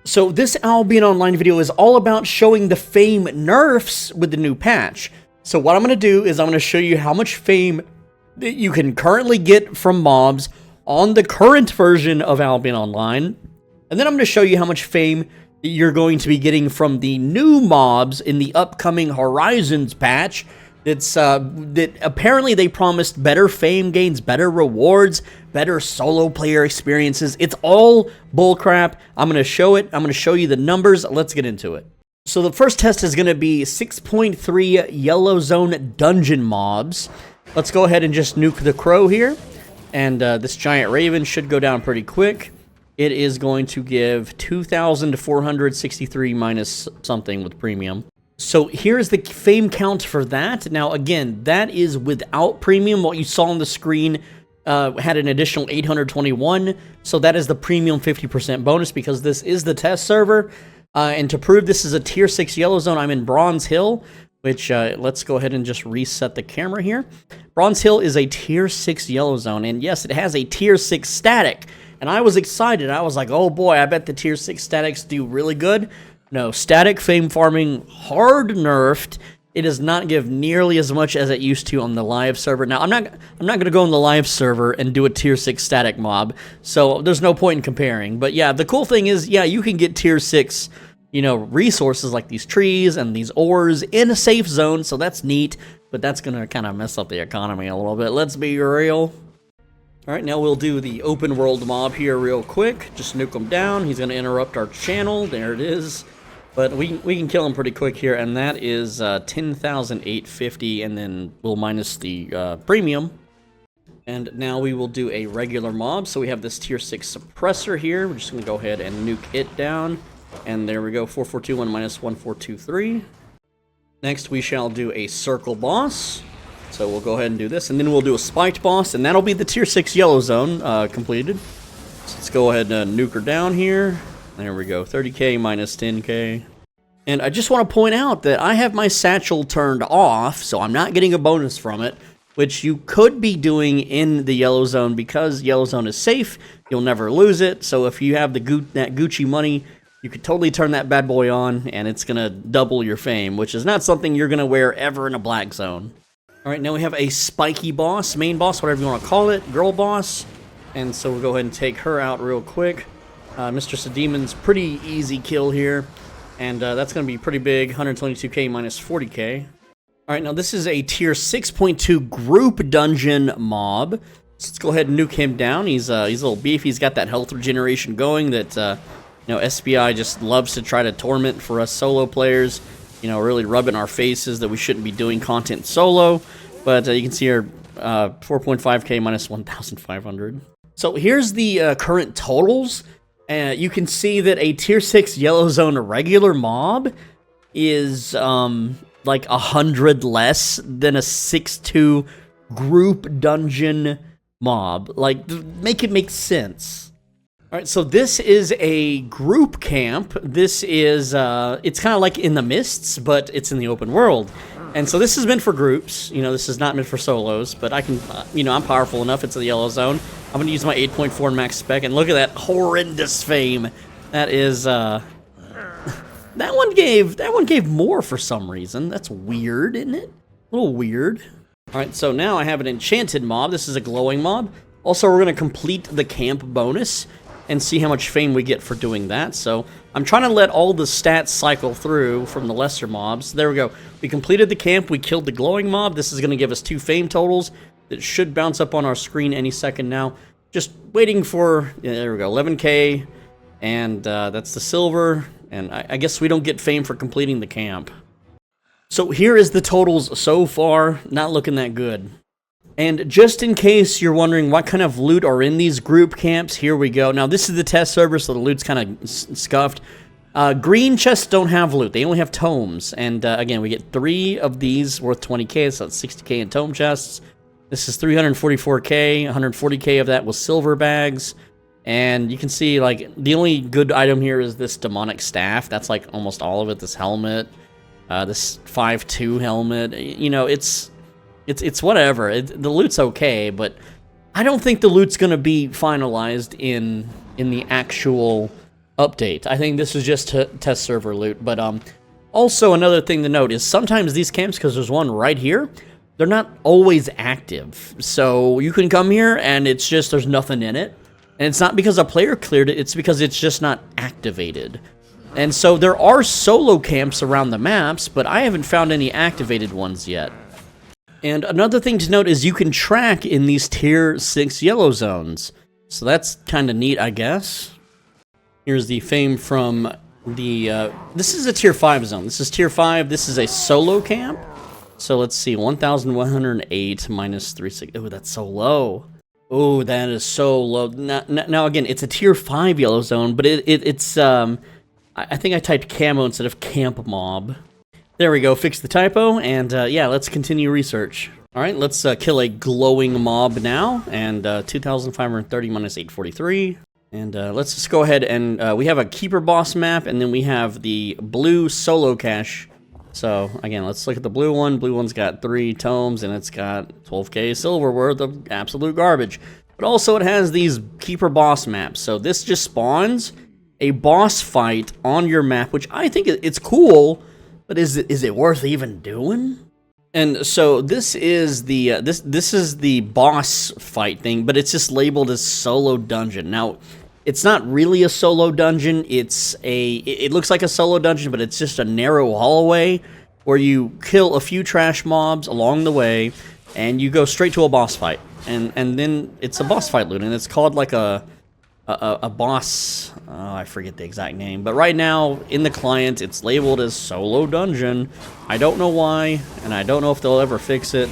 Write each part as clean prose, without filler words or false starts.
So this Albion Online video is all about showing the fame nerfs with the new patch. So what I'm going to do is I'm going to show you how much fame that you can currently get from mobs on the current version of Albion Online. And then I'm going to show you how much fame that you're going to be getting from the new mobs in the upcoming Horizons patch. That apparently they promised better fame gains, better rewards, better solo player experiences. It's all bullcrap. I'm going to show it. I'm going to show you the numbers. Let's get into it. So the first test is going to be 6.3 Yellow Zone dungeon mobs. Let's go ahead and just nuke the crow here. And this giant raven should go down pretty quick. It is going to give 2,463 minus something with premium. So here's the fame count for that. Now, again, that is without premium. What you saw on the screen had an additional 821. So that is the premium 50% bonus because this is the test server. And to prove this is a tier 6 Yellow Zone, I'm in Bronze Hill, which let's go ahead and just reset the camera here. Bronze Hill is a tier 6 Yellow Zone. And yes, it has a tier 6 static. And I was excited. I was like, oh boy, I bet the tier 6 statics do really good. No, static fame farming hard nerfed. It does not give nearly as much as it used to on the live server. Now, I'm not going to go on the live server and do a tier 6 static mob, so there's no point in comparing. But yeah, the cool thing is, yeah, you can get tier 6, resources like these trees and these ores in a safe zone, so that's neat. But that's going to kind of mess up the economy a little bit. Let's be real. All right, now we'll do the open world mob here real quick. Just nuke him down. He's going to interrupt our channel. There it is. But we can kill him pretty quick here, and that is 10,850, and then we'll minus the premium. And now we will do a regular mob. So we have this tier 6 suppressor here. We're just going to go ahead and nuke it down. And there we go, 4421 minus 1423. Next, we shall do a circle boss. So we'll go ahead and do this, and then we'll do a spiked boss, and that'll be the tier 6 Yellow Zone completed. So let's go ahead and nuke her down here. There we go, 30k minus 10k. And I just want to point out that I have my satchel turned off, so I'm not getting a bonus from it, which you could be doing in the Yellow Zone because Yellow Zone is safe. You'll never lose it, so if you have that Gucci money, you could totally turn that bad boy on, and it's going to double your fame, which is not something you're going to wear ever in a black zone. All right, now we have a spiky boss, main boss, whatever you want to call it, girl boss. And so we'll go ahead and take her out real quick. Mistress of Demons, pretty easy kill here. And that's going to be pretty big, 122k minus 40k. All right, now this is a tier 6.2 group dungeon mob. So let's go ahead and nuke him down. He's a little beefy. He's got that health regeneration going that, SPI just loves to try to torment for us solo players. Really rubbing our faces that we shouldn't be doing content solo. But you can see here, 4.5k minus 1,500. So here's the current totals. You can see that a tier 6 Yellow Zone regular mob is like 100 less than a 6.2 group dungeon mob. Like, make it make sense. All right, so this is a group camp. This is, it's kind of like in the Mists, but it's in the open world. And so this is meant for groups. This is not meant for solos, but I can, I'm powerful enough. It's a Yellow Zone. I'm going to use my 8.4 max spec, and look at that horrendous fame. That is, that one gave more for some reason. That's weird, isn't it? A little weird. All right, so now I have an enchanted mob. This is a glowing mob. Also, we're going to complete the camp bonus and see how much fame we get for doing that. So I'm trying to let all the stats cycle through from the lesser mobs. There we go. We completed the camp. We killed the glowing mob. This is going to give us 2 fame totals. That should bounce up on our screen any second now. Just waiting for, there we go, 11k. And that's the silver. And I guess we don't get fame for completing the camp. So here is the totals so far. Not looking that good. And just in case you're wondering what kind of loot are in these group camps, here we go. Now, this is the test server, so the loot's kind of scuffed. Green chests don't have loot. They only have tomes. And again, we get 3 of these worth 20k, so that's 60k in tome chests. This is 344k. 140k of that was silver bags. And you can see, like, the only good item here is this demonic staff. That's, like, almost all of it. This helmet. This 5.2 helmet. It's whatever. The loot's okay, but I don't think the loot's going to be finalized in the actual update. I think this is just test server loot, but also another thing to note is sometimes these camps, because there's one right here, they're not always active. So you can come here and it's just there's nothing in it. And it's not because a player cleared it, it's because it's just not activated. And so there are solo camps around the maps, but I haven't found any activated ones yet. And another thing to note is you can track in these tier 6 yellow zones. So that's kind of neat, I guess. Here's the fame from the, this is a tier 5 zone. This is tier 5, this is a solo camp. So let's see, 1,108 minus 360. Oh, that's so low. Oh, that is so low. Now again, it's a tier 5 yellow zone, but it's, I think I typed camo instead of camp mob. There we go, fix the typo, and yeah, let's continue research. All right, let's kill a glowing mob now, and 2,530 minus 843. And let's just go ahead and, we have a keeper boss map, and then we have the blue solo cache. So, again, let's look at the blue one. Blue one's got 3 tomes, and it's got 12k silver worth of absolute garbage. But also it has these keeper boss maps. So this just spawns a boss fight on your map, which I think it's cool, but is it worth even doing? And so this is the this is the boss fight thing, but it's just labeled as solo dungeon. Now, it's not really a solo dungeon. It looks like a solo dungeon, but it's just a narrow hallway where you kill a few trash mobs along the way, and you go straight to a boss fight. And then it's a boss fight loot, and it's called like a boss. Oh, I forget the exact name, but right now in the client it's labeled as solo dungeon. I don't know why, and I don't know if they'll ever fix it.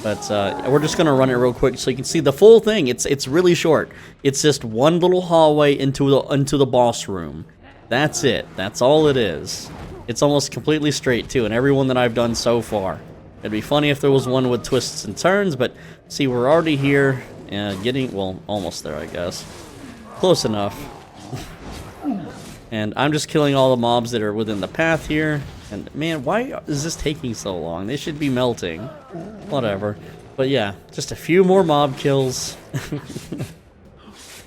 But we're just gonna run it real quick so you can see the full thing. It's really short. It's just one little hallway into the boss room. That's it. That's all it is. It's almost completely straight too, and every one that I've done so far. It'd be funny if there was one with twists and turns, but see, we're already here, well, almost there, I guess. Close enough. And I'm just killing all the mobs that are within the path here. And man, why is this taking so long? They should be melting. Whatever. But yeah, just a few more mob kills.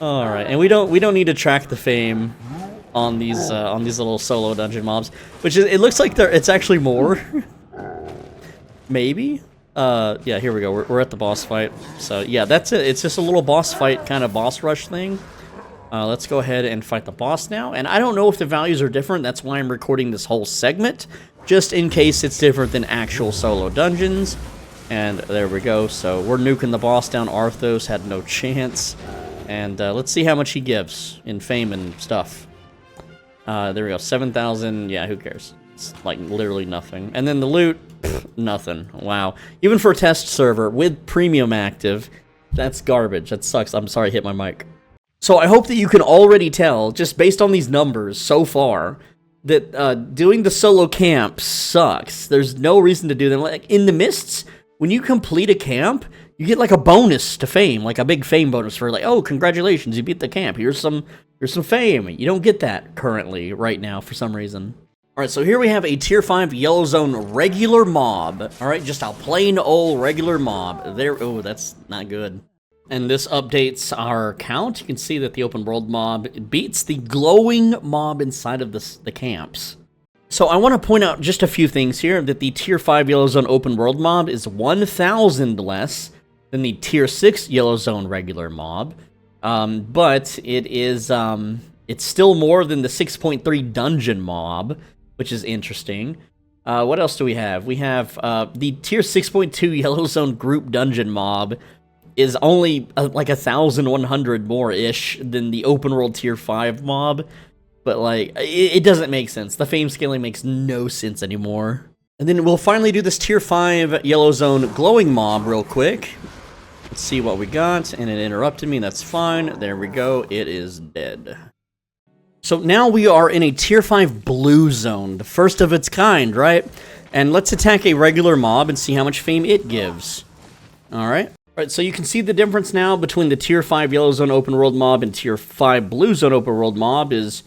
All right, and we don't need to track the fame on these little solo dungeon mobs, which is, it looks like it's actually more. Maybe. Yeah, here we go. We're at the boss fight. So yeah, that's it. It's just a little boss fight kind of boss rush thing. Let's go ahead and fight the boss now. And I don't know if the values are different. That's why I'm recording this whole segment, just in case it's different than actual solo dungeons. And there we go. So we're nuking the boss down. Arthos had no chance. And let's see how much he gives in fame and stuff. There we go. 7,000. Yeah, who cares? It's like literally nothing. And then the loot, nothing. Wow. Even for a test server with premium active, that's garbage. That sucks. I'm sorry I hit my mic. So I hope that you can already tell, just based on these numbers so far, that doing the solo camp sucks. There's no reason to do them. Like in the Mists, when you complete a camp, you get like a bonus to fame, like a big fame bonus for like, oh, congratulations, you beat the camp. Here's some fame. You don't get that currently right now for some reason. All right, so here we have a tier 5 yellow zone regular mob. All right, just a plain old regular mob. There, oh, that's not good. And this updates our count. You can see that the open world mob beats the glowing mob inside of the camps. So I want to point out just a few things here, that the tier 5 yellow zone open world mob is 1,000 less than the tier 6 yellow zone regular mob. But it is, it's still more than the 6.3 dungeon mob, which is interesting. What else do we have? We have the tier 6.2 yellow zone group dungeon mob is only like 1,100 more-ish than the open world tier 5 mob. But like, it doesn't make sense. The fame scaling makes no sense anymore. And then we'll finally do this tier 5 yellow zone glowing mob real quick. Let's see what we got. And it interrupted me, that's fine. There we go, it is dead. So now we are in a tier 5 blue zone, the first of its kind, right? And let's attack a regular mob and see how much fame it gives. Alright. Alright, so you can see the difference now between the tier 5 yellow zone open world mob and tier 5 blue zone open world mob is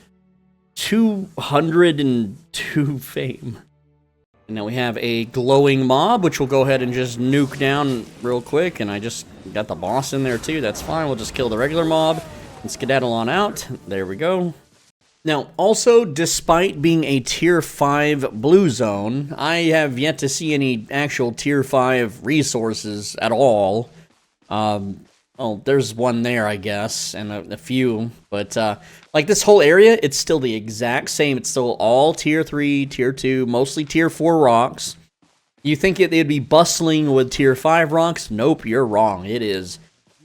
202 fame. And now we have a glowing mob, which we'll go ahead and just nuke down real quick. And I just got the boss in there too, that's fine. We'll just kill the regular mob and skedaddle on out. There we go. Now, also, despite being a Tier 5 blue zone, I have yet to see any actual Tier 5 resources at all. Oh, there's one there, I guess, and a few, but, like, this whole area, it's still the exact same. It's still all Tier 3, Tier 2, mostly Tier 4 rocks. You think they'd be bustling with Tier 5 rocks? Nope, you're wrong. It is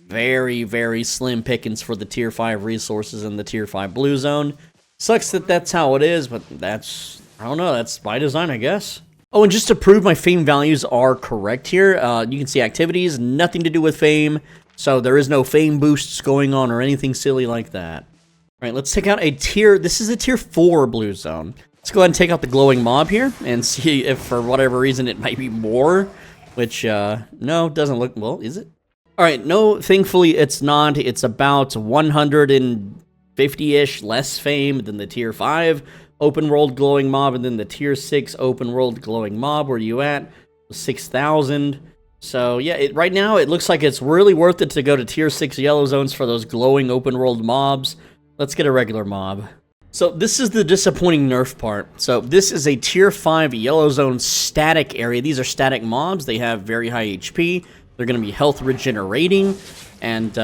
very, very slim pickings for the Tier 5 resources in the Tier 5 blue zone. Sucks that that's how it is, but that's, I don't know, that's by design, I guess. Oh, and just to prove my fame values are correct here, you can see activities, nothing to do with fame, so there is no fame boosts going on or anything silly like that. All right, let's take out a tier, this is a Tier 4 blue zone. Let's go ahead and take out the glowing mob here and see if for whatever reason it might be more, which, no, doesn't look, well, is it? All right, no, thankfully it's not. It's about 150-ish less fame than the Tier 5 open world glowing mob, and then the Tier 6 open world glowing mob. Where are you at? 6,000. So yeah, right now it looks like it's really worth it to go to Tier 6 yellow zones for those glowing open world mobs. Let's get a regular mob. So this is the disappointing nerf part. So this is a Tier 5 yellow zone static area. These are static mobs. They have very high HP. They're going to be health regenerating, and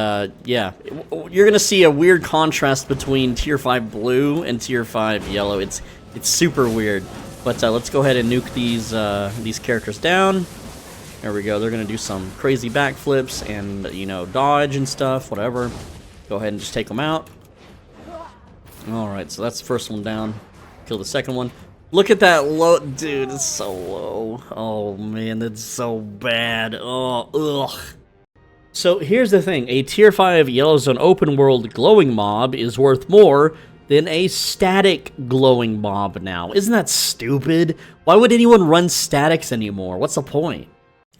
yeah, you're going to see a weird contrast between Tier 5 blue and Tier 5 yellow. It's super weird, but let's go ahead and nuke these characters down. There we go. They're going to do some crazy backflips and, you know, dodge and stuff, whatever. Go ahead and just take them out. Alright, so that's the first one down. Kill the second one. Look at that low, dude, it's so low. Oh man, that's so bad. Oh, ugh. So here's the thing, a Tier 5 yellow zone open world glowing mob is worth more than a static glowing mob now. Isn't that stupid? Why would anyone run statics anymore? What's the point?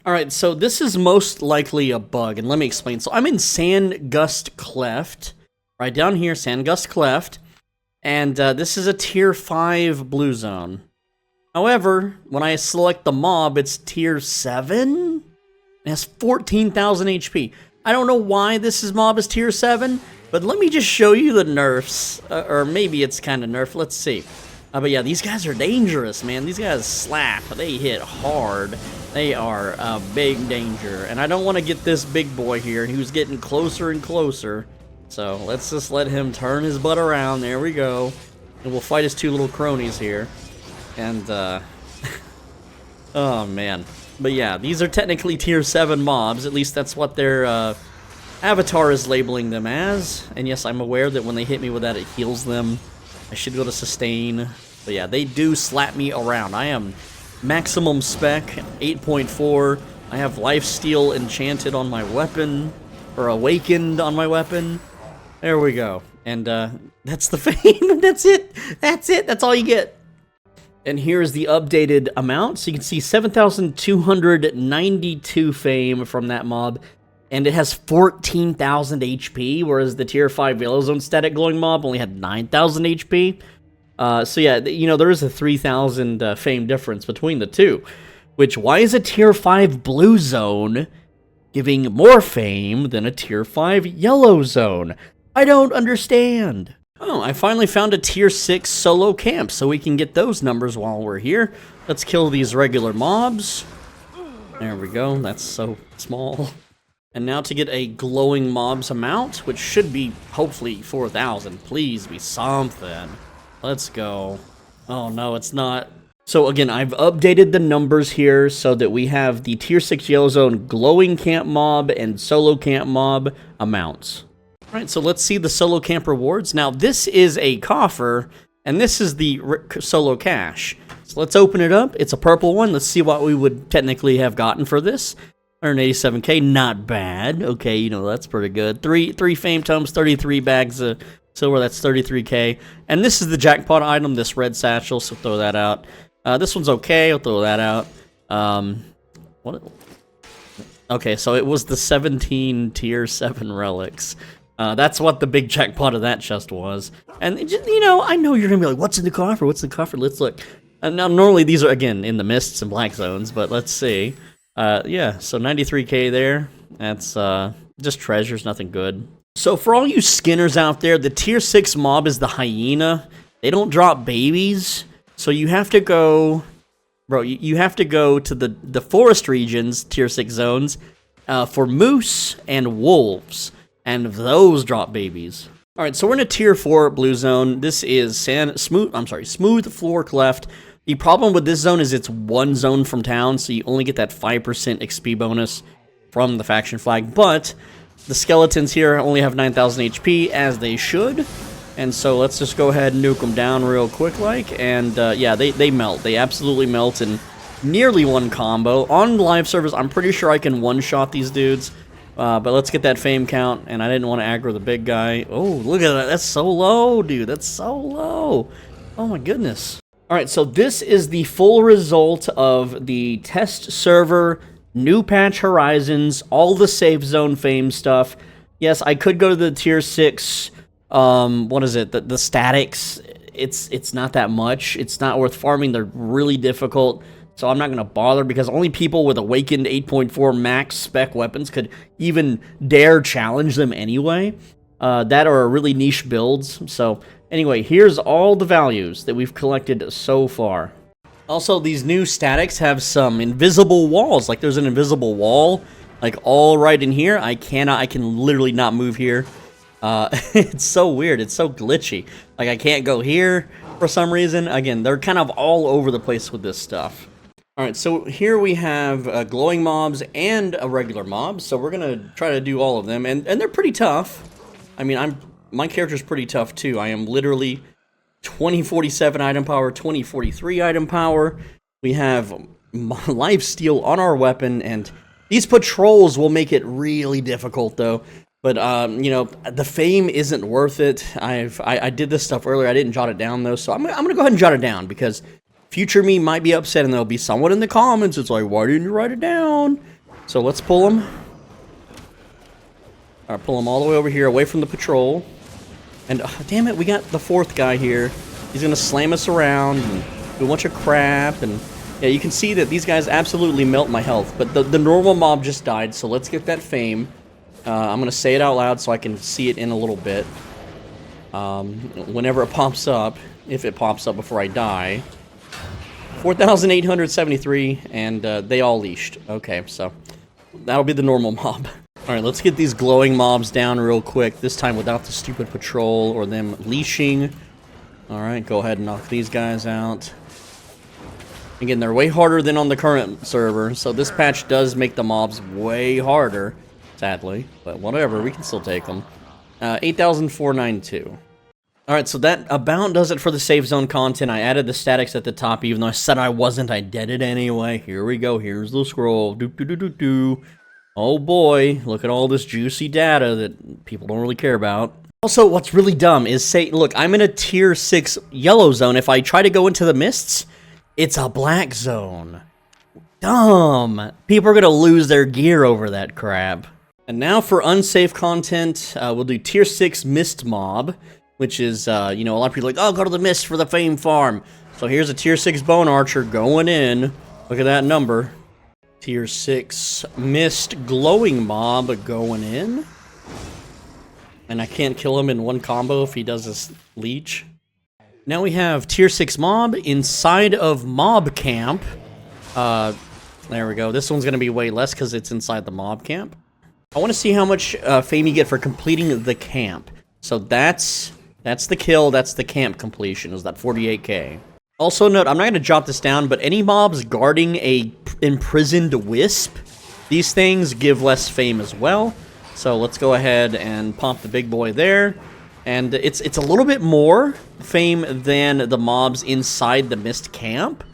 Alright, so this is most likely a bug, and let me explain. So I'm in Sandgust Cleft, right down here, Sandgust Cleft. And this is a Tier 5 blue zone. However, when I select the mob, it's Tier 7? It has 14,000 HP. I don't know why this mob is Tier 7, but let me just show you the nerfs. Or maybe it's kind of nerf, let's see. But yeah, these guys are dangerous, man. These guys slap, they hit hard. They are a big danger. And I don't want to get this big boy here, who's getting closer and closer. So let's just let him turn his butt around. There we go. And we'll fight his two little cronies here. And, oh man. But yeah, these are technically Tier 7 mobs. At least that's what their avatar is labeling them as. And yes, I'm aware that when they hit me with that, it heals them. I should go to sustain. But yeah, they do slap me around. I am maximum spec, 8.4. I have lifesteal enchanted on my weapon. Or awakened on my weapon. There we go. And that's the fame. That's it. That's it. That's all you get. And here's the updated amount. So you can see 7,292 fame from that mob. And it has 14,000 HP, whereas the Tier 5 yellow zone static glowing mob only had 9,000 HP. So yeah, you know, there is a 3,000 fame difference between the two. Which, why is a Tier 5 blue zone giving more fame than a Tier 5 yellow zone? I don't understand. Oh, I finally found a Tier 6 solo camp, so we can get those numbers while we're here. Let's kill these regular mobs. There we go, that's so small. And now to get a glowing mobs amount, which should be, hopefully, 4,000. Please be something. Let's go. Oh no, it's not. So again, I've updated the numbers here so that we have the Tier 6 yellow zone glowing camp mob and solo camp mob amounts. Alright, so let's see the solo camp rewards. Now, this is a coffer, and this is the solo cash. So let's open it up. It's a purple one. Let's see what we would technically have gotten for this. 187k, not bad. Okay, you know, that's pretty good. Three fame tomes, 33 bags of silver, that's 33k. And this is the jackpot item, this red satchel, so throw that out. This one's okay, I'll throw that out. What? Okay, so it was the 17 Tier 7 relics. That's what the big jackpot of that chest was. And, you know, I know you're going to be like, what's in the coffer? What's in the coffer? Let's look. Now, normally these are, again, in the mists and black zones, but let's see. Yeah, so 93k there. That's just treasures, nothing good. So for all you skinners out there, the Tier 6 mob is the hyena. they don't drop babies, so you have to go, bro, you have to go to the forest regions, tier 6 zones, for moose and wolves, and those drop babies. All right, so we're in a tier 4 blue zone. This is smooth floor cleft. The problem with this zone is it's one zone from town, so you only get that 5% XP bonus from the faction flag, but the skeletons here only have 9,000 HP, as they should, and so let's just go ahead and nuke them down real quick, and yeah, they melt. They absolutely melt in nearly one combo. On live servers, I'm pretty sure I can one-shot these dudes, but let's get that fame count, and I didn't want to aggro the big guy. Oh, look at that. That's so low, dude. That's so low. Oh, my goodness. All right, so this is the full result of the test server, new patch Horizons, all the safe zone fame stuff. Yes, I could go to the tier 6, what is it, the statics. It's not that much. It's not worth farming. They're really difficult, so I'm not going to bother because only people with Awakened 8.4 max spec weapons could even dare challenge them anyway. That are really niche builds, so anyway, here's all the values that we've collected so far. Also, these new statics have some invisible walls. Like, there's an invisible wall, like, all right in here. I can literally not move here. It's so weird. It's so glitchy. Like, I can't go here for some reason. Again, they're kind of all over the place with this stuff. All right, so here we have glowing mobs and a regular mob. So we're going to try to do all of them, and they're pretty tough. I mean, my character's pretty tough, too. I am literally 2047 item power, 2043 item power. We have lifesteal on our weapon, and these patrols will make it really difficult, though. But, you know, the fame isn't worth it. I did this stuff earlier. I didn't jot it down, though, so I'm going to go ahead and jot it down, because future me might be upset, and there'll be someone in the comments that's like, why didn't you write it down? So let's pull them. All right, pull them all the way over here, away from the patrol. And, damn it, we got the fourth guy here. He's going to slam us around and do a bunch of crap. And, yeah, you can see that these guys absolutely melt my health. But the normal mob just died, so let's get that fame. I'm going to say it out loud so I can see it in a little bit. Whenever it pops up, if it pops up before I die. 4,873, and they all leashed. Okay, so that'll be the normal mob. Alright, let's get these glowing mobs down real quick, this time without the stupid patrol or them leashing. Alright, go ahead and knock these guys out. Again, they're way harder than on the current server, so this patch does make the mobs way harder, sadly. But whatever, we can still take them. 8,492. Alright, so that about does it for the safe zone content. I added the statics at the top, even though I said I wasn't. I did it anyway. Here we go, here's the scroll. Doo-doo-doo-doo-doo. Oh boy, look at all this juicy data that people don't really care about. Also, what's really dumb is, say, look, I'm in a tier 6 yellow zone. If I try to go into the mists, it's a black zone. Dumb. People are going to lose their gear over that crap. And now for unsafe content, we'll do tier 6 mist mob, which is, you know, a lot of people are like, oh, go to the mist for the fame farm. So here's a tier 6 bone archer going in. Look at that number. Tier 6 mist glowing mob going in. And I can't kill him in one combo if he does this leech. Now we have tier 6 mob inside of mob camp. There we go. This one's going to be way less because it's inside the mob camp. I want to see how much fame you get for completing the camp. So that's the kill, that's the camp completion, is that 48k. Also note, I'm not going to jot this down, but any mobs guarding a imprisoned wisp, these things give less fame as well. So let's go ahead and pop the big boy there. And it's a little bit more fame than the mobs inside the mist camp,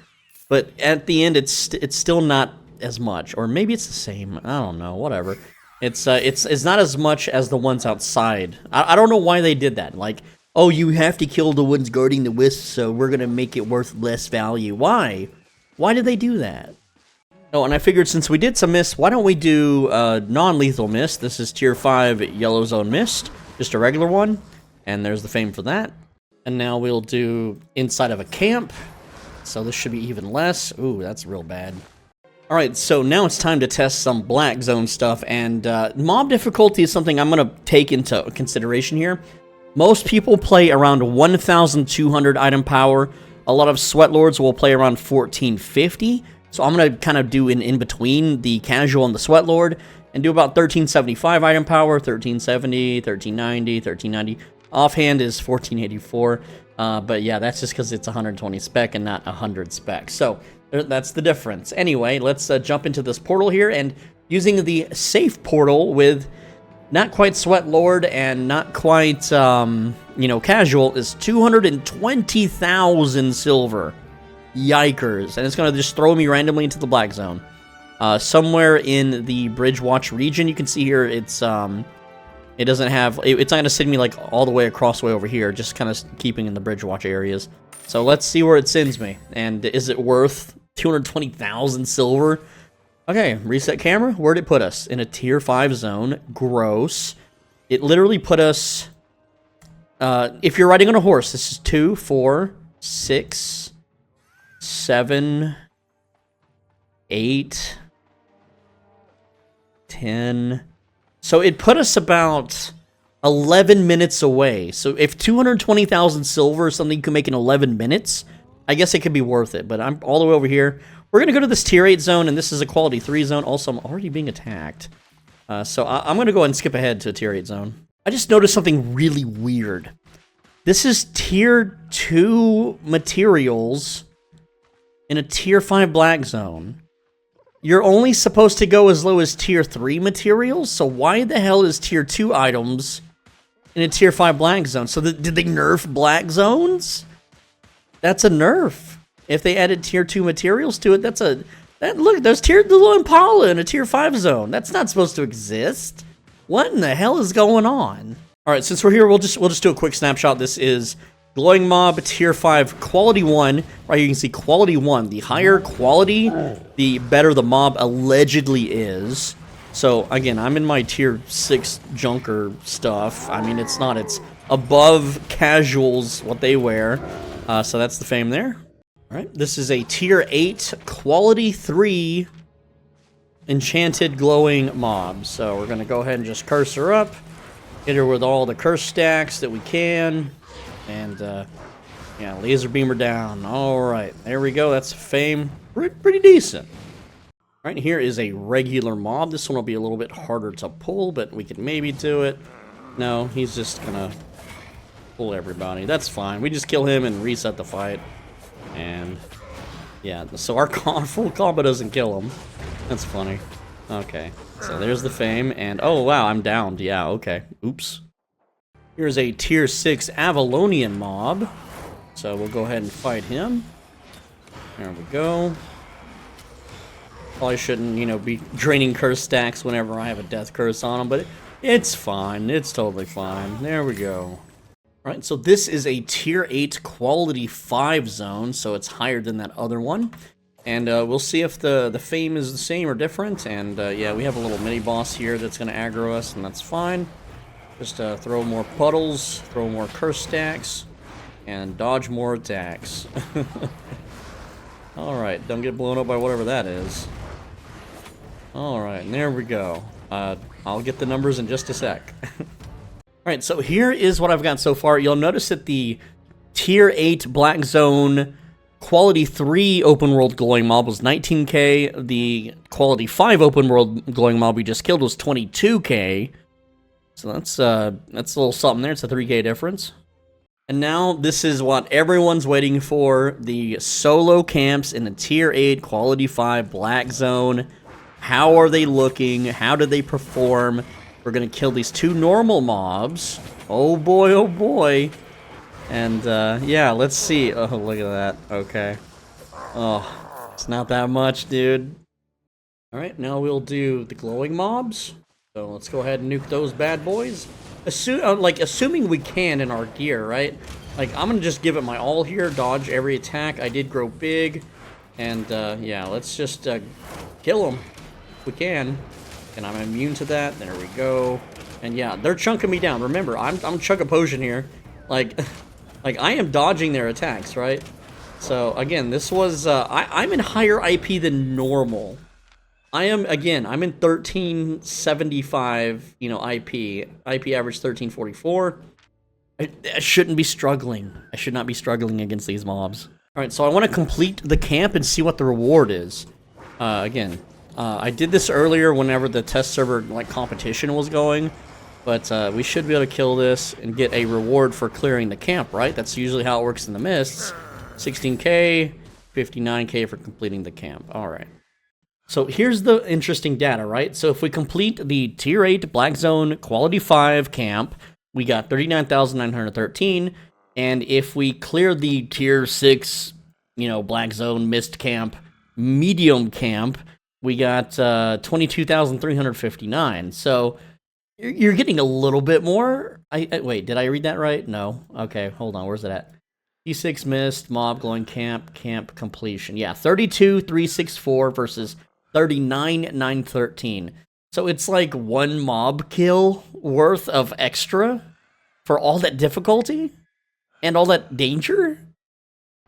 but at the end it's still not as much, or maybe it's the same. I don't know, whatever. It's not as much as the ones outside. I don't know why they did that. Like, oh, you have to kill the ones guarding the wisp, so we're gonna make it worth less value. Why? Why did they do that? Oh, and I figured since we did some mist, why don't we do non-lethal mist? This is tier 5 yellow zone mist, just a regular one, and there's the fame for that. And now we'll do inside of a camp, so this should be even less. Ooh, that's real bad. Alright, so now it's time to test some black zone stuff, and mob difficulty is something I'm going to take into consideration here. Most people play around 1,200 item power. A lot of sweat lords will play around 1,450. So I'm going to kind of do an in-between the casual and the sweat lord and do about 1,375 item power, 1,370, 1,390, 1,390. Offhand is 1,484. But yeah, that's just because it's 120 spec and not 100 spec. So that's the difference. Anyway, let's jump into this portal here, and using the safe portal with not quite sweat lord and not quite casual is 220,000 silver. Yikers. And it's going to just throw me randomly into the black zone. Somewhere in the Bridge Watch region, you can see here, it's it doesn't have, it's not going to send me like all the way across way over here, just kind of keeping in the Bridge Watch areas. So let's see where it sends me. And is it worth 220,000 silver? Okay, reset camera. Where'd it put us? In a tier 5 zone. Gross. It literally put us, if you're riding on a horse, this is 2, 4, 6, 7, 8, 10. So it put us about 11 minutes away. So if 220,000 silver is something you can make in 11 minutes, I guess it could be worth it. But I'm all the way over here. We're going to go to this tier 8 zone, and this is a quality 3 zone. Also, I'm already being attacked. So I'm going to go ahead and skip ahead to a tier 8 zone. I just noticed something really weird. This is tier 2 materials in a tier 5 black zone. You're only supposed to go as low as tier 3 materials, so why the hell is tier 2 items in a tier 5 black zone? So did they nerf black zones? That's a nerf. If they added tier 2 materials to it, look, there's the little Impala in a tier 5 zone. That's not supposed to exist. What in the hell is going on? All right, since we're here, we'll just do a quick snapshot. This is Glowing Mob tier 5 quality 1. Right here you can see quality 1. The higher quality, the better the mob allegedly is. So again, I'm in my tier 6 junker stuff. I mean, it's above casuals what they wear. So that's the fame there. All right, this is a tier 8 quality 3 enchanted glowing mob. So we're going to go ahead and just curse her up. Hit her with all the curse stacks that we can. And, yeah, laser beam her down. All right, there we go. That's fame. Pretty decent. All right, here is a regular mob. This one will be a little bit harder to pull, but we can maybe do it. No, he's just going to pull everybody. That's fine. We just kill him and reset the fight. And, yeah, so our full combo doesn't kill him. That's funny. Okay, so there's the fame. And, oh, wow, I'm downed. Yeah, okay. Oops. Here's a tier 6 Avalonian mob. So we'll go ahead and fight him. There we go. Probably shouldn't, be draining curse stacks whenever I have a death curse on him, but it's fine. It's totally fine. There we go. Alright, so this is a tier 8 quality 5 zone, so it's higher than that other one. And we'll see if the fame is the same or different. And yeah, we have a little mini boss here that's going to aggro us, and that's fine. Just throw more puddles, throw more curse stacks, and dodge more attacks. Alright, don't get blown up by whatever that is. Alright, and there we go. I'll get the numbers in just a sec. Alright, so here is what I've got so far. You'll notice that the tier 8 black zone quality 3 open world glowing mob was 19k. The quality 5 open world glowing mob we just killed was 22k. So that's a little something there. It's a 3k difference. And now this is what everyone's waiting for. The solo camps in the tier 8 quality 5 black zone. How are they looking? How did they perform? We're going to kill these 2 normal mobs. Oh boy, oh boy. And yeah, let's see. Oh, look at that. Okay. Oh, it's not that much, dude. Alright, now we'll do the glowing mobs. So let's go ahead and nuke those bad boys. Assuming we can in our gear, right? Like, I'm going to just give it my all here. Dodge every attack. I did grow big. And yeah, let's just kill them if we can. And I'm immune to that. There we go. And yeah, they're chunking me down. Remember, I'm chuck a potion here. Like I am dodging their attacks, right? So again, this was I'm in higher IP than normal. I'm in 1375, IP. IP average 1344. I shouldn't be struggling. I should not be struggling against these mobs. Alright, so I want to complete the camp and see what the reward is. Again, I did this earlier whenever the test server like competition was going. But we should be able to kill this and get a reward for clearing the camp, right? That's usually how it works in the mists. 16k, 59k for completing the camp. Alright. So here's the interesting data, right? So if we complete the Tier 8 Black Zone Quality 5 camp, we got 39,913. And if we clear the Tier 6, Black Zone Mist Camp, Medium Camp, we got 22,359. So you're getting a little bit more. Wait, did I read that right? No. Okay, hold on. Where's it at? T6 Mist, Mob Glowing Camp, Camp Completion. Yeah, 32,364 versus 39,913. So it's like one mob kill worth of extra for all that difficulty and all that danger.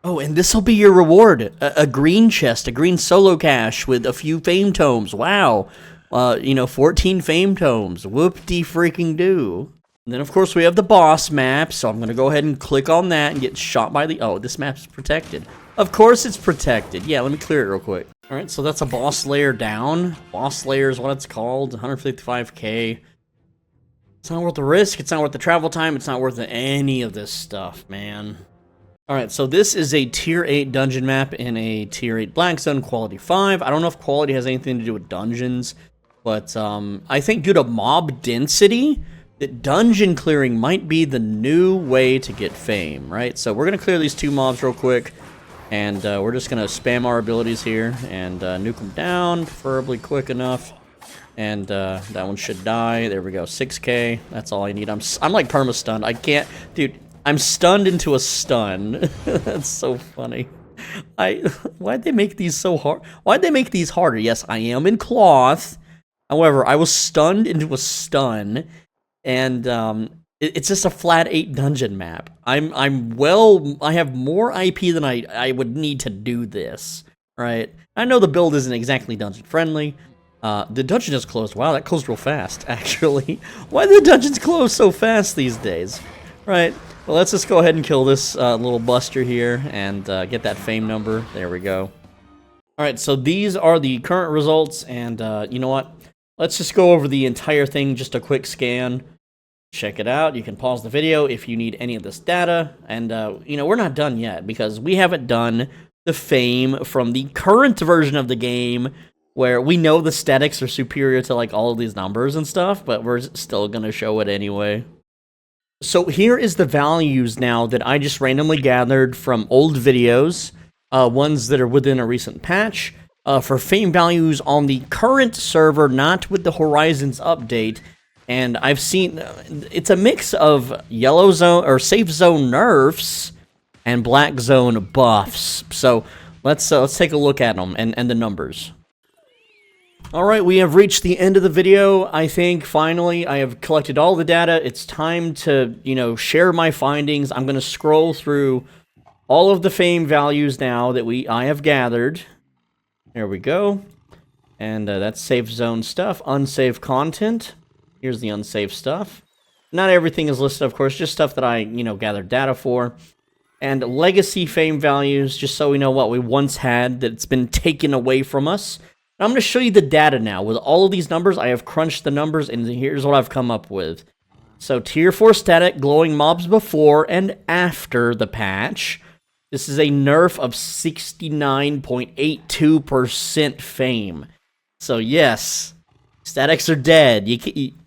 Oh, and this will be your reward. A green chest, a green solo cache with a few fame tomes. Wow. 14 fame tomes. Whoop-de-freaking-do. And then, of course, we have the boss map, so I'm going to go ahead and click on that and get shot by the... Oh, this map's protected. Of course it's protected. Yeah, let me clear it real quick. Alright, so that's a boss layer down. Boss layer is what it's called. 155k. It's not worth the risk. It's not worth the travel time. It's not worth any of this stuff, man. Alright, so this is a Tier 8 dungeon map in a Tier 8 Black Zone Quality 5. I don't know if quality has anything to do with dungeons, but I think due to mob density, that dungeon clearing might be the new way to get fame, right? So we're going to clear these two mobs real quick, and we're just going to spam our abilities here and nuke them down, preferably quick enough. And that one should die. There we go, 6k. That's all I need. I'm like perma-stunned. I can't... Dude, I'm stunned into a stun. That's so funny. Why'd they make these so hard? Why'd they make these harder? Yes, I am in cloth. However, I was stunned into a stun. And it's just a flat 8 dungeon map. I have more IP than I would need to do this, right? I know the build isn't exactly dungeon friendly. The dungeon is closed. Wow, that closed real fast, actually. Why do the dungeons close so fast these days? Right, well, let's just go ahead and kill this little buster here and get that fame number. There we go. Alright, so these are the current results, and you know what? Let's just go over the entire thing, just a quick scan. Check it out. You can pause the video if you need any of this data. And, we're not done yet, because we haven't done the fame from the current version of the game, where we know the statics are superior to, like, all of these numbers and stuff, but we're still gonna show it anyway. So here is the values now that I just randomly gathered from old videos, ones that are within a recent patch, for fame values on the current server, not with the Horizons update. And I've seen, it's a mix of yellow zone, or safe zone nerfs, and black zone buffs. So let's take a look at them and the numbers. Alright, we have reached the end of the video. I think, finally, I have collected all the data. It's time to, share my findings. I'm going to scroll through all of the fame values now that I have gathered. There we go. And that's safe zone stuff. Unsafe content. Here's the unsafe stuff. Not everything is listed, of course, just stuff that I, gathered data for. And legacy fame values, just so we know what we once had that's been taken away from us. I'm going to show you the data now. With all of these numbers, I have crunched the numbers, and here's what I've come up with. So, Tier 4 static, glowing mobs before and after the patch. This is a nerf of 69.82% fame. So, yes, statics are dead.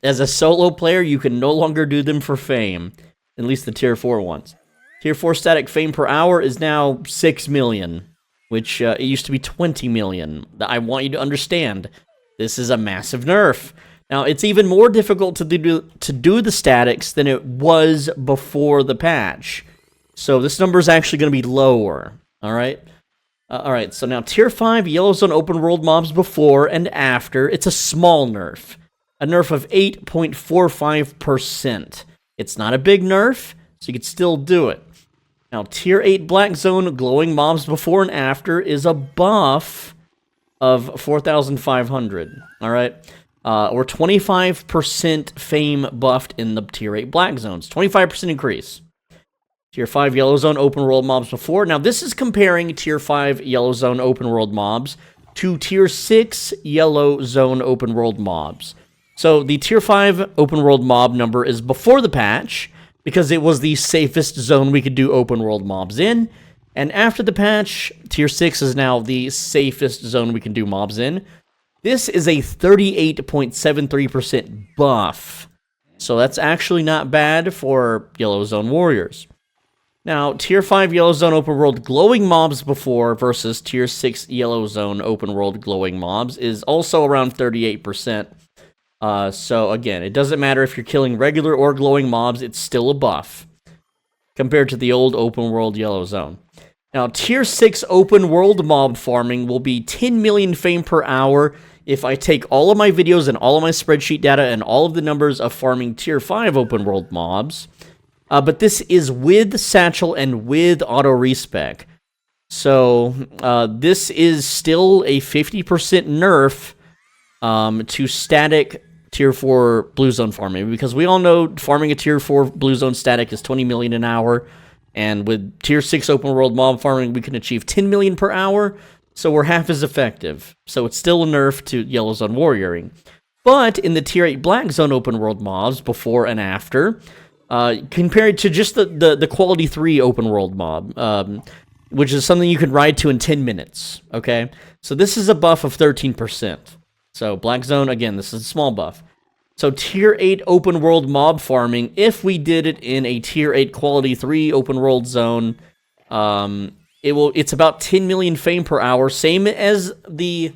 As a solo player, you can no longer do them for fame. At least the Tier 4 ones. Tier 4 static fame per hour is now 6 million. Which it used to be 20 million. I want you to understand, this is a massive nerf. Now, it's even more difficult to do the statics than it was before the patch. So this number is actually going to be lower. Alright? Alright, so now Tier 5 Yellow Zone open world mobs before and after. It's a small nerf. A nerf of 8.45%. It's not a big nerf, so you can still do it. Now, Tier 8 Black Zone glowing mobs before and after is a buff of 4,500. Alright? or 25% fame buffed in the tier 8 black zones. 25% increase. Tier 5 yellow zone open world mobs before. Now, this is comparing tier 5 yellow zone open world mobs to tier 6 yellow zone open world mobs. So, the tier 5 open world mob number is before the patch, because it was the safest zone we could do open world mobs in. And after the patch, tier 6 is now the safest zone we can do mobs in. This is a 38.73% buff. So that's actually not bad for Yellow Zone Warriors. Now, tier 5 Yellow Zone open world glowing mobs before versus tier 6 Yellow Zone open world glowing mobs is also around 38%. So again, it doesn't matter if you're killing regular or glowing mobs, it's still a buff compared to the old open world Yellow Zone. Now, tier 6 open world mob farming will be 10 million fame per hour if I take all of my videos and all of my spreadsheet data and all of the numbers of farming tier 5 open world mobs. But this is with satchel and with auto respec. So this is still a 50% nerf to static tier 4 blue zone farming, because we all know farming a tier 4 blue zone static is 20 million an hour, and with tier 6 open world mob farming we can achieve 10 million per hour, so we're half as effective. So it's still a nerf to yellow zone warrioring. But in the tier 8 black zone open world mobs before and after, compared to just the quality 3 open world mob, which is something you can ride to in 10 minutes, okay? So this is a buff of 13%. So, Black Zone, again, this is a small buff. So, Tier 8 open world mob farming, if we did it in a Tier 8 Quality 3 open world zone, it's about 10 million fame per hour, same as the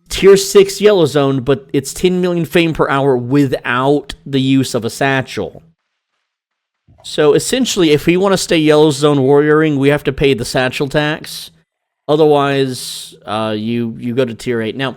Tier 6 Yellow Zone, but it's 10 million fame per hour without the use of a satchel. So, essentially, if we want to stay Yellow Zone warrioring, we have to pay the satchel tax. Otherwise, you go to Tier 8. Now,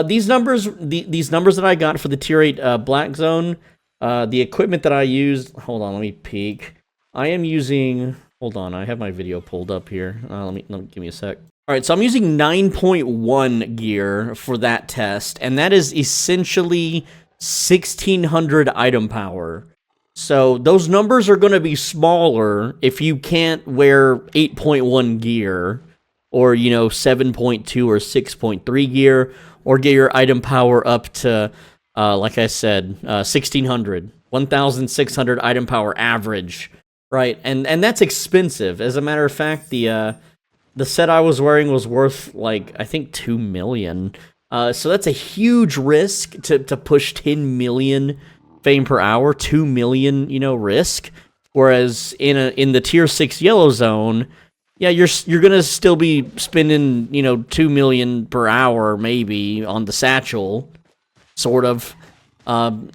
these numbers that I got for the Tier 8 Black Zone, the equipment that I used... Hold on, let me peek. I am using... Hold on, I have my video pulled up here. Let me give me a sec. All right, so I'm using 9.1 gear for that test, and that is essentially 1,600 item power. So those numbers are going to be smaller if you can't wear 8.1 gear, or, 7.2 or 6.3 gear, or get your item power up to, like I said, 1,600 item power average, right? And that's expensive. As a matter of fact, the set I was wearing was worth, I think 2 million. So that's a huge risk to push 10 million fame per hour, 2 million, risk. Whereas in the Tier 6 Yellow Zone, yeah, you're gonna still be spending, 2 million per hour maybe on the satchel, sort of.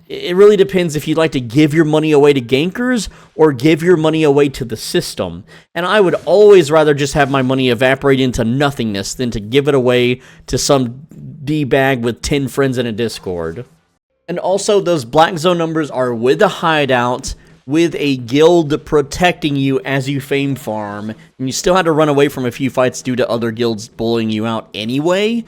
It really depends if you'd like to give your money away to gankers or give your money away to the system. And I would always rather just have my money evaporate into nothingness than to give it away to some D-bag with 10 friends in a Discord. And also, those Black Zone numbers are with a hideout, with a guild protecting you as you fame farm, and you still had to run away from a few fights due to other guilds bullying you out anyway,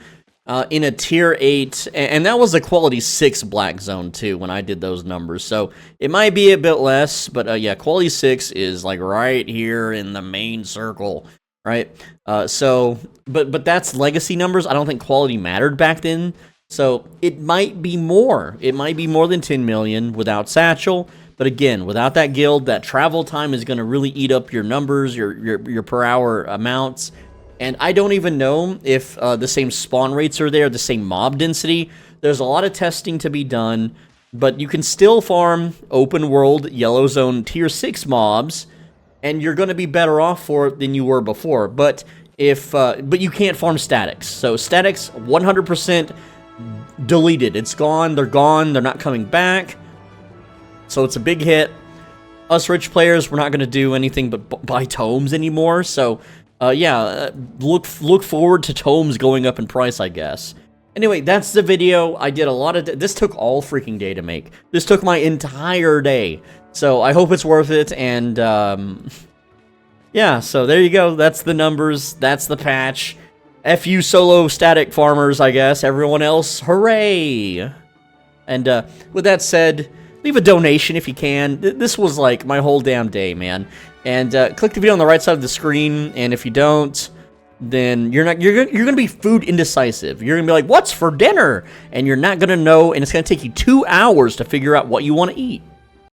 in a Tier 8, and that was a Quality 6 Black Zone too when I did those numbers, so it might be a bit less, but yeah, Quality 6 is right here in the main circle, right? But that's legacy numbers. I don't think quality mattered back then, so it might be more. It might be more than 10 million without satchel. But again, without that guild, that travel time is going to really eat up your numbers, your per hour amounts. And I don't even know if the same spawn rates are there, the same mob density. There's a lot of testing to be done, but you can still farm open world Yellow Zone Tier 6 mobs, and you're going to be better off for it than you were before. But but you can't farm statics. So statics 100% deleted. It's gone. They're gone. They're not coming back. So it's a big hit. Us rich players, we're not going to do anything but buy tomes anymore. So, yeah, look forward to tomes going up in price, I guess. Anyway, that's the video. I did a lot of... This took all freaking day to make. This took my entire day. So I hope it's worth it. And, yeah, so there you go. That's the numbers. That's the patch. F you solo static farmers, I guess. Everyone else, hooray! And with that said, leave a donation if you can. This was like my whole damn day, man. And click the video on the right side of the screen, and if you don't, then you're gonna be food indecisive. You're gonna be like, what's for dinner? And you're not gonna know, and it's gonna take you 2 hours to figure out what you want to eat.